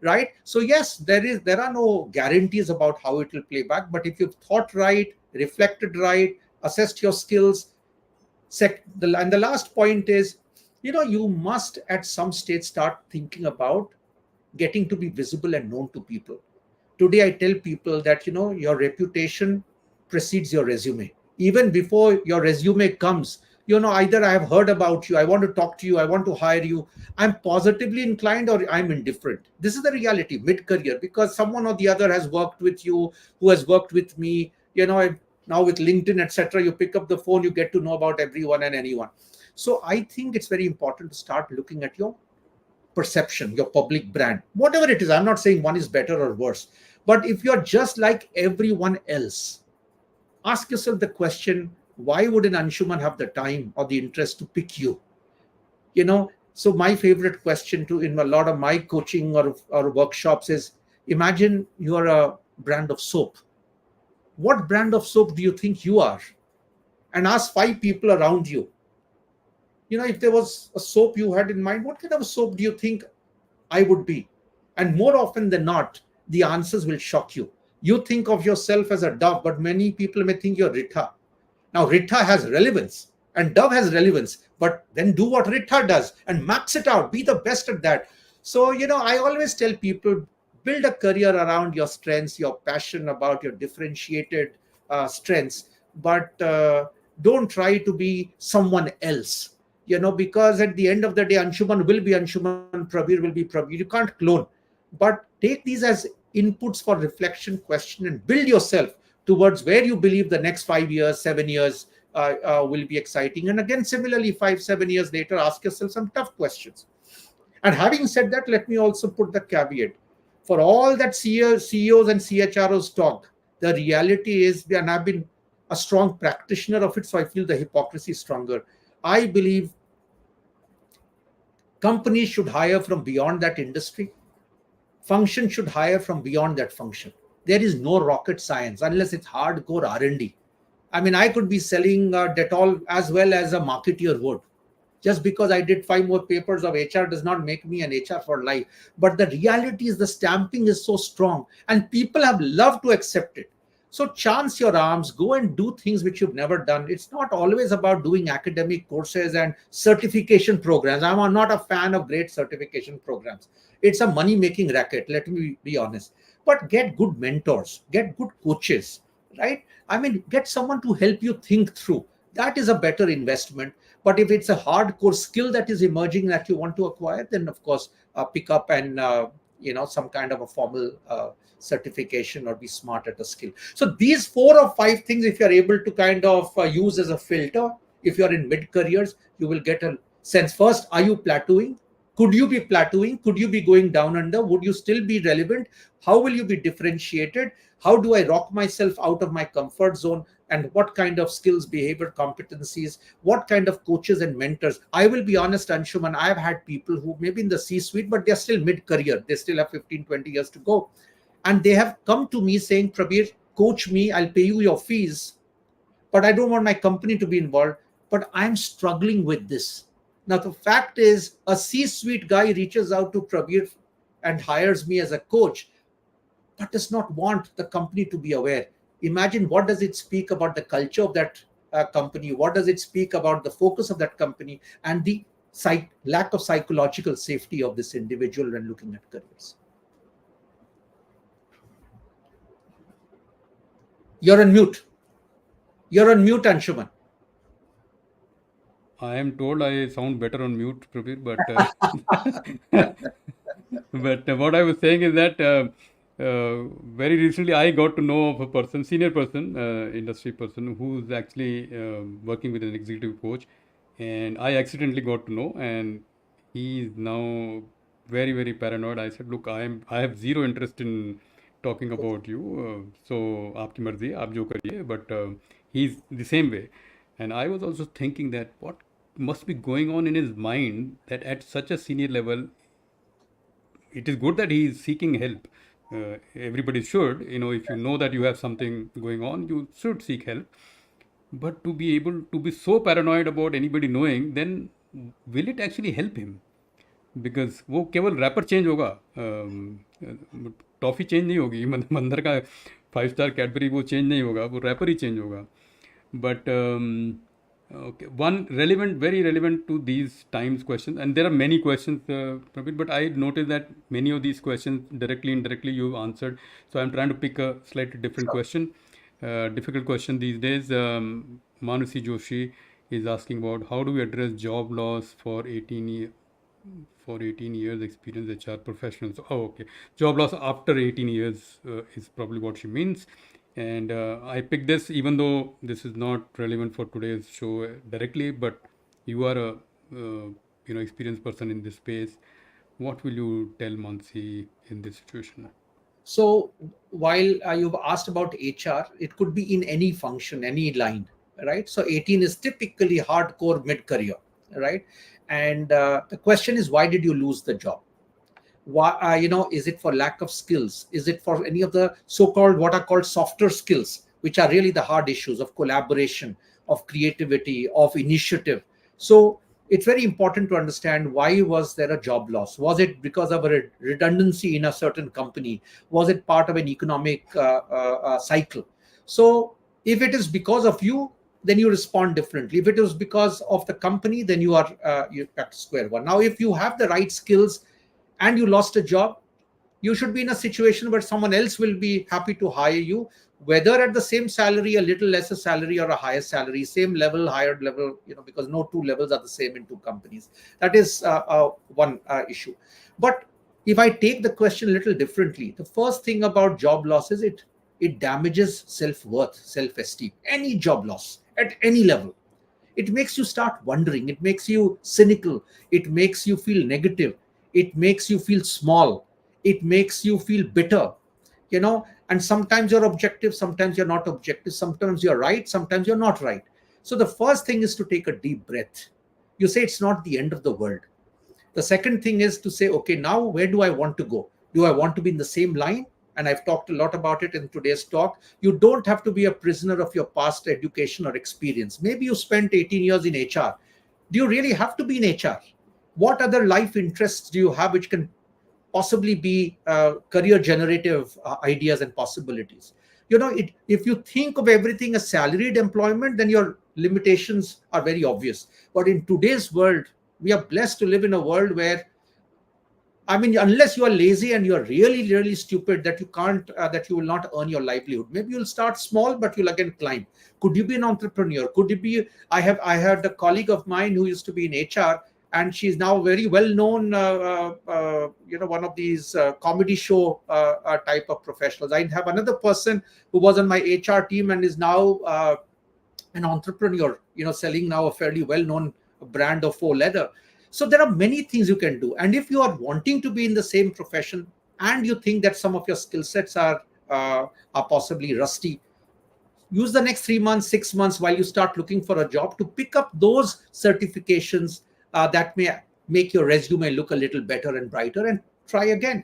Right? So yes, there are no guarantees about how it will play back. But if you've thought right, reflected right, assessed your skills, and the last point is, you must at some stage start thinking about getting to be visible and known to people. Today I tell people that your reputation precedes your resume. Even before your resume comes, either I have heard about you, I want to talk to you, I want to hire you, I'm positively inclined or I'm indifferent. This is the reality mid career, because someone or the other has worked with you, who has worked with me. Now with LinkedIn, etc., you pick up the phone, you get to know about everyone and anyone. So I think it's very important to start looking at your perception, your public brand, whatever it is. I'm not saying one is better or worse, but if you're just like everyone else, ask yourself the question, why would an Anshuman have the time or the interest to pick you? So my favorite question to in a lot of my coaching or workshops is, imagine you are a brand of soap. What brand of soap do you think you are? And ask 5 people around you. If there was a soap you had in mind, what kind of a soap do you think I would be? And more often than not, the answers will shock you. You think of yourself as a dove, but many people may think you're Ritha. Now, Ritha has relevance and Dove has relevance, but then do what Ritha does and max it out. Be the best at that. So, I always tell people, build a career around your strengths, your passion about your differentiated strengths, but don't try to be someone else. Because at the end of the day, Anshuman will be Anshuman, Prabir will be Prabir. You can't clone. But take these as inputs for reflection, question, and build yourself towards where you believe the next 5 years, 7 years will be exciting. And again, similarly, 5, 7 years later, ask yourself some tough questions. And having said that, let me also put the caveat. For all that CEOs and CHROs talk, the reality is, and I've been a strong practitioner of it, so I feel the hypocrisy is stronger. I believe companies should hire from beyond that industry. Function should hire from beyond that function. There is no rocket science unless it's hardcore R&D. I mean, I could be selling Dettol as well as a marketeer would. Just because I did 5 more papers of HR does not make me an HR for life. But the reality is the stamping is so strong and people have loved to accept it. So chance your arms, go and do things which you've never done. It's not always about doing academic courses and certification programs. I'm not a fan of great certification programs. It's a money making racket, let me be honest. But get good mentors, get good coaches, right? I mean, get someone to help you think through. That is a better investment. But if it's a hardcore skill that is emerging that you want to acquire, then of course pick up and some kind of a formal certification or be smart at a skill. So these 4 or 5 things, if you're able to kind of use as a filter, if you're in mid careers, you will get a sense. First, are you plateauing? Could you be plateauing? Could you be going down under? Would you still be relevant? How will you be differentiated? How do I rock myself out of my comfort zone? And what kind of skills, behavior, competencies, what kind of coaches and mentors? I will be honest, Anshuman, I've had people who maybe in the C-suite, but they're still mid-career. They still have 15, 20 years to go. And they have come to me saying, Prabir, coach me, I'll pay you your fees, but I don't want my company to be involved. But I'm struggling with this. Now, the fact is, a C-suite guy reaches out to Prabir and hires me as a coach, but does not want the company to be aware. Imagine, what does it speak about the culture of that company? What does it speak about the focus of that company and the lack of psychological safety of this individual when looking at careers? You're on mute. You're on mute, Anshuman. I am told I sound better on mute, Prabir, but but what I was saying is that very recently I got to know of a person, senior person, industry person, who's actually working with an executive coach, and I accidentally got to know, and he's now very very paranoid. I said, look, I have zero interest in talking about you, so आपकी मर्जी है, आप जो करिए, but he's the same way. And I was also thinking that what must be going on in his mind that at such a senior level, it is good that he is seeking help. Everybody should, if you know that you have something going on, you should seek help. But to be able to be so paranoid about anybody knowing, then will it actually help him? Because वो केवल wrapper change होगा, toffee change नहीं होगी, मंदर का 5 star Cadbury वो change नहीं होगा, वो रैपर ही चेंज होगा. But okay, one relevant, very relevant to these times questions, and there are many questions, Prabir, but I noticed that many of these questions directly, indirectly you answered. So I'm trying to pick a slightly different question, difficult question these days. Manusi Joshi is asking about how do we address job loss for 18 years experience HR professionals. Oh, okay. Job loss after 18 years is probably what she means. And I picked this even though this is not relevant for today's show directly, but you are a experienced person in this space. What will you tell Mansi in this situation? So while you've asked about HR, it could be in any function, any line, right? So 18 is typically hardcore mid-career, right? And the question is, why did you lose the job? Why, is it for lack of skills? Is it for any of the so-called, what are called softer skills, which are really the hard issues of collaboration, of creativity, of initiative? So it's very important to understand, why was there a job loss? Was it because of a redundancy in a certain company? Was it part of an economic cycle? So if it is because of you, then you respond differently. If it is because of the company, then you're back to square one. Now, if you have the right skills and you lost a job, you should be in a situation where someone else will be happy to hire you, whether at the same salary, a little lesser salary, or a higher salary, same level, higher level, because no two levels are the same in two companies. That is one issue. But if I take the question a little differently, the first thing about job loss is it damages self-worth, self-esteem. Any job loss at any level, it makes you start wondering, it makes you cynical, it makes you feel negative, it makes you feel small, It makes you feel bitter, and sometimes you're objective, sometimes you're not objective, sometimes you're right, sometimes you're not right. So the first thing is to take a deep breath. You say it's not the end of the world. The second thing is to say, okay, now where do I want to go? Do I want to be in the same line? And I've talked a lot about it in today's talk. You don't have to be a prisoner of your past education or experience. Maybe you spent 18 years in HR. Do you really have to be in HR? What other life interests do you have which can possibly be career generative ideas and possibilities? If you think of everything as salaried employment, then your limitations are very obvious. But in today's world, we are blessed to live in a world where, I mean, unless you are lazy and you are really, really stupid, that you can't, that you will not earn your livelihood. Maybe you'll start small, but you'll again climb. Could you be an entrepreneur? Could you be? I had a colleague of mine who used to be in HR, and she's now very well known. One of these comedy show type of professionals. I have another person who was on my HR team and is now an entrepreneur. Selling now a fairly well known brand of faux leather. So there are many things you can do. And if you are wanting to be in the same profession and you think that some of your skill sets are possibly rusty, use the next 3 months, 6 months while you start looking for a job to pick up those certifications that may make your resume look a little better and brighter, and try again.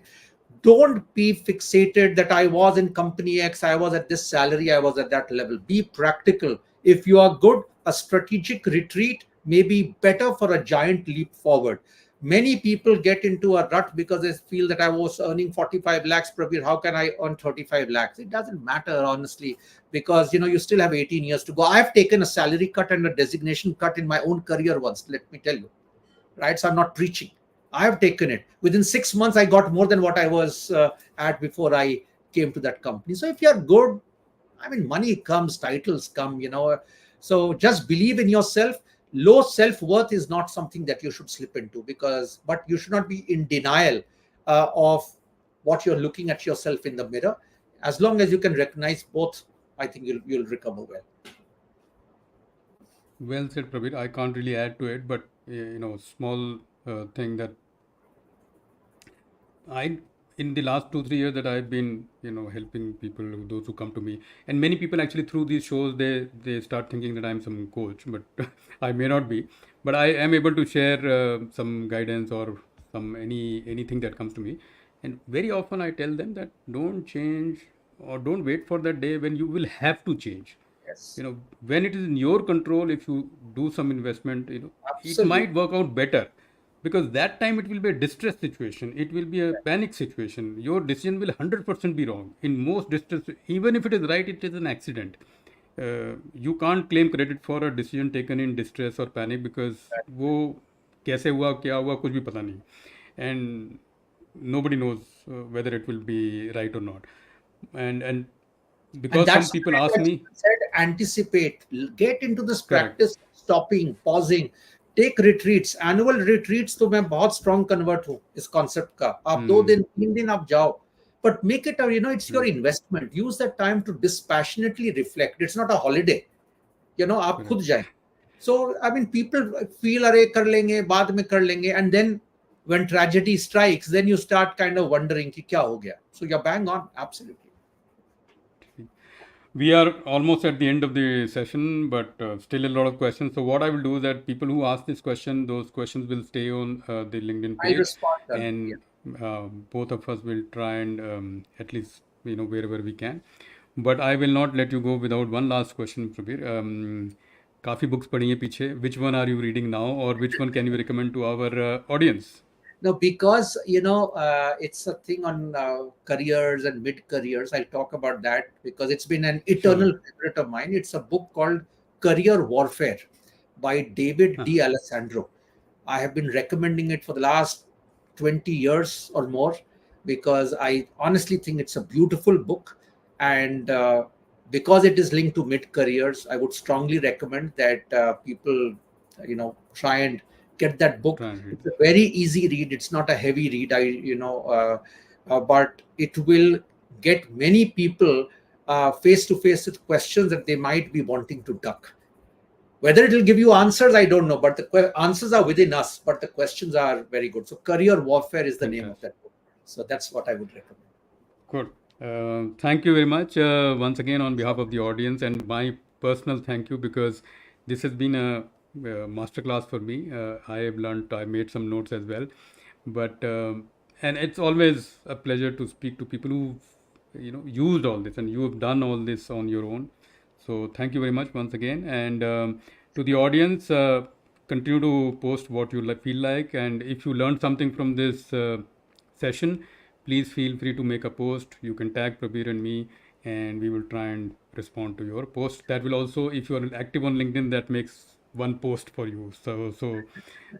Don't be fixated that I was in company X, I was at this salary, I was at that level. Be practical. If you are good, a strategic retreat may be better for a giant leap forward. Many people get into a rut because they feel that I was earning 45 lakhs, Prabir. How can I earn 35 lakhs? It doesn't matter, honestly, because you still have 18 years to go. I've taken a salary cut and a designation cut in my own career once, let me tell you. Right? So I'm not preaching. I have taken it. Within 6 months, I got more than what I was at before I came to that company. So if you're good, I mean, money comes, titles come. So just believe in yourself. Low self-worth is not something that you should slip into, but you should not be in denial of what you're looking at yourself in the mirror. As long as you can recognize both, I think you'll recover well. Well said, Prabir. I can't really add to it, but small thing that I, in the last 2 3 years that I've been helping people, those who come to me, and many people actually through these shows they start thinking that I'm some coach, but I may not be, but I am able to share some guidance or anything that comes to me, and very often I tell them that don't change or don't wait for that day when you will have to change. Yes, When it is in your control, if you do some investment, it absolutely. might work out better, because that time it will be a distress situation, it will be a panic situation, your decision will 100% be wrong in most distress. Even if it is right, it is an accident. You can't claim credit for a decision taken in distress or panic, because वो कैसे हुआ क्या हुआ कुछ भी पता नहीं, and nobody knows whether it will be right or not. And And because some that's people why ask what me. you said, anticipate, get into this Correct. practice, stopping, pausing, take retreats, annual retreats. तो मैं बहुत strong convert हूँ इस concept का. आप 2 दिन 3 दिन आप जाओ, but make it it's your Right. investment. Use that time to dispassionately reflect. It's not a holiday. आप खुद Correct. जाएं. So I mean, people feel अरे कर लेंगे बाद में कर लेंगे, and then when tragedy strikes, then you start kind of wondering कि क्या हो गया. So you're bang on, absolutely. We are almost at the end of the session, but still a lot of questions. So what I will do is that people who ask this question, those questions will stay on the LinkedIn I'll page, respond then. Yeah. and both of us will try and at least wherever we can. But I will not let you go without one last question, Prabir. काफ़ी books पढ़ी हैं पीछे. Which one are you reading now, or which one can you recommend to our audience? No, because it's a thing on careers and mid careers. I'll talk about that because it's been an Sure. eternal favorite of mine. It's a book called Career Warfare by David Huh. D. Alessandro. I have been recommending it for the last 20 years or more because I honestly think it's a beautiful book. And because it is linked to mid careers, I would strongly recommend that people, try and get that book. Try and read It's a this. very easy read. It's not a heavy read. But it will get many people face to face with questions that they might be wanting to duck. Whether it will give you answers, I don't know, but the answers are within us, but the questions are very good. So, Career Warfare is the name of Fantastic. that book. So that's what I would recommend. Good. Thank you very much once again on behalf of the audience, and my personal thank you, because this has been a masterclass for me. I have learned, I made some notes as well, but and it's always a pleasure to speak to people who used all this, and you have done all this on your own. So thank you very much once again, and to the audience, continue to post what you feel like, and if you learned something from this session, please feel free to make a post. You can tag Prabir and me, and we will try and respond to your post. That will also, if you are active on LinkedIn, that makes one post for you. So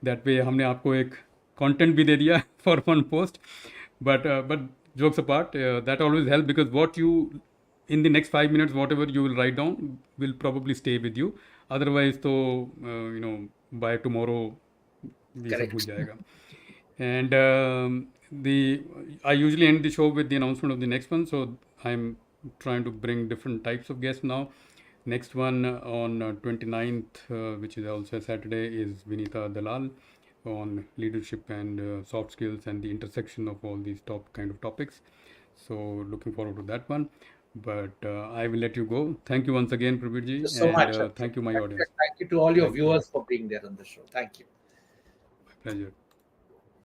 that way हमने आपको एक content भी दे दिया for one post. But jokes apart, that always helps, because what you in the next 5 minutes, whatever you will write down will probably stay with you. Otherwise, तो by tomorrow ये सब भूल Correct. जाएगा. And the I usually end the show with the announcement of the next one. So I'm trying to bring different types of guests now. Next one on 29th, which is also a Saturday, is Vinita Dalal on leadership and soft skills and the intersection of all these top kind of topics. So looking forward to that one. But I will let you go. Thank you once again, Thank you Prabirji, so and much, Abhishek. thank you, my audience. Thank you to all your Thank you. viewers for being there on the show. Thank you. My pleasure.